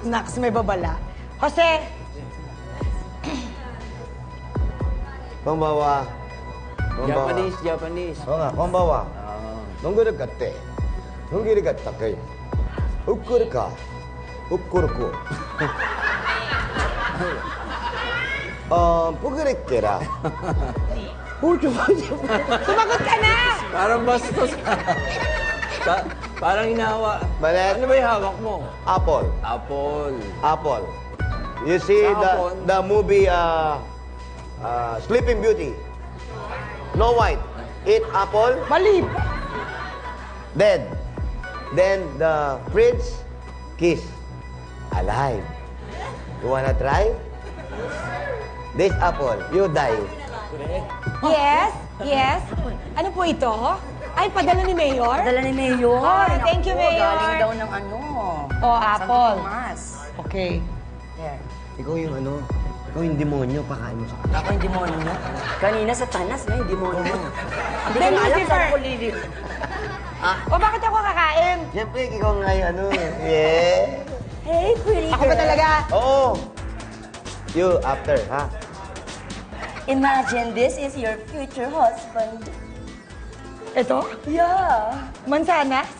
Naks, may babala. Jose! Konbawa. Japanese, Japanese. Oo nga, konbawa. Nongguru katte. Nonggiri katta kayo. Ukkuru ka. Ukkuru ko. Pugirik kira. Sumagot ka na! Parang bastos. Parang hinawa. Malet. Ano ba yung hawak mo? Apple. Apple. Apple. You see the movie Sleeping Beauty. Snow White. Eat apple. Mali. Dead. Then the prince kiss. Alive. You wanna try? This apple, you die. Yes, yes. Ano po ito? Ay, padala ni Mayor? Padala ni Mayor. Oh, thank you, Naku, Mayor. Galing daw ng ano. Oh, apple. Santo Tomas. Okay. There. Ikaw yung ano, ikaw yung demonyo, pakain mo sa kanila. Ako yung demonyo. Kanina sa tanas na yung demonyo. Hindi ko Then, na alam Lucifer. saan ako lilit. O, bakit ako kakain? Siyempre, ikaw nga yung ano, yeah. Hey, pretty Ako ba girl. talaga? Oo. You, after, ha? Imagine this is your future husband. Ito? Yeah. Mansanas?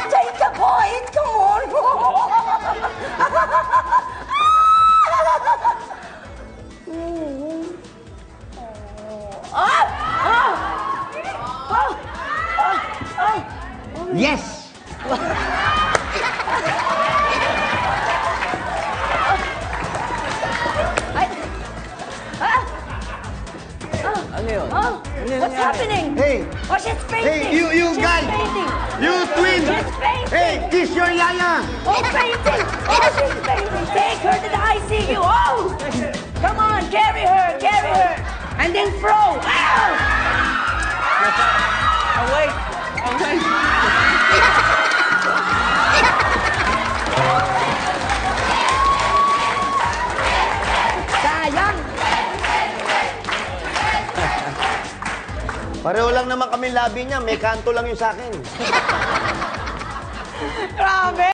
Take the point, come on. Yes! Ano yun? What's happening? Hey! Oh, she's fainting. Hey, you She's guys! fainting. You twins! She's fainting. Hey, kiss your yaya! Oh, fainting. Oh, she's fainting. Take her to the ICU. Oh! Come on, carry her, and then throw. Ow! Away! Away! Sayang! Pareho lang naman kami labi niya, may kanto lang yung sa akin. Grabe!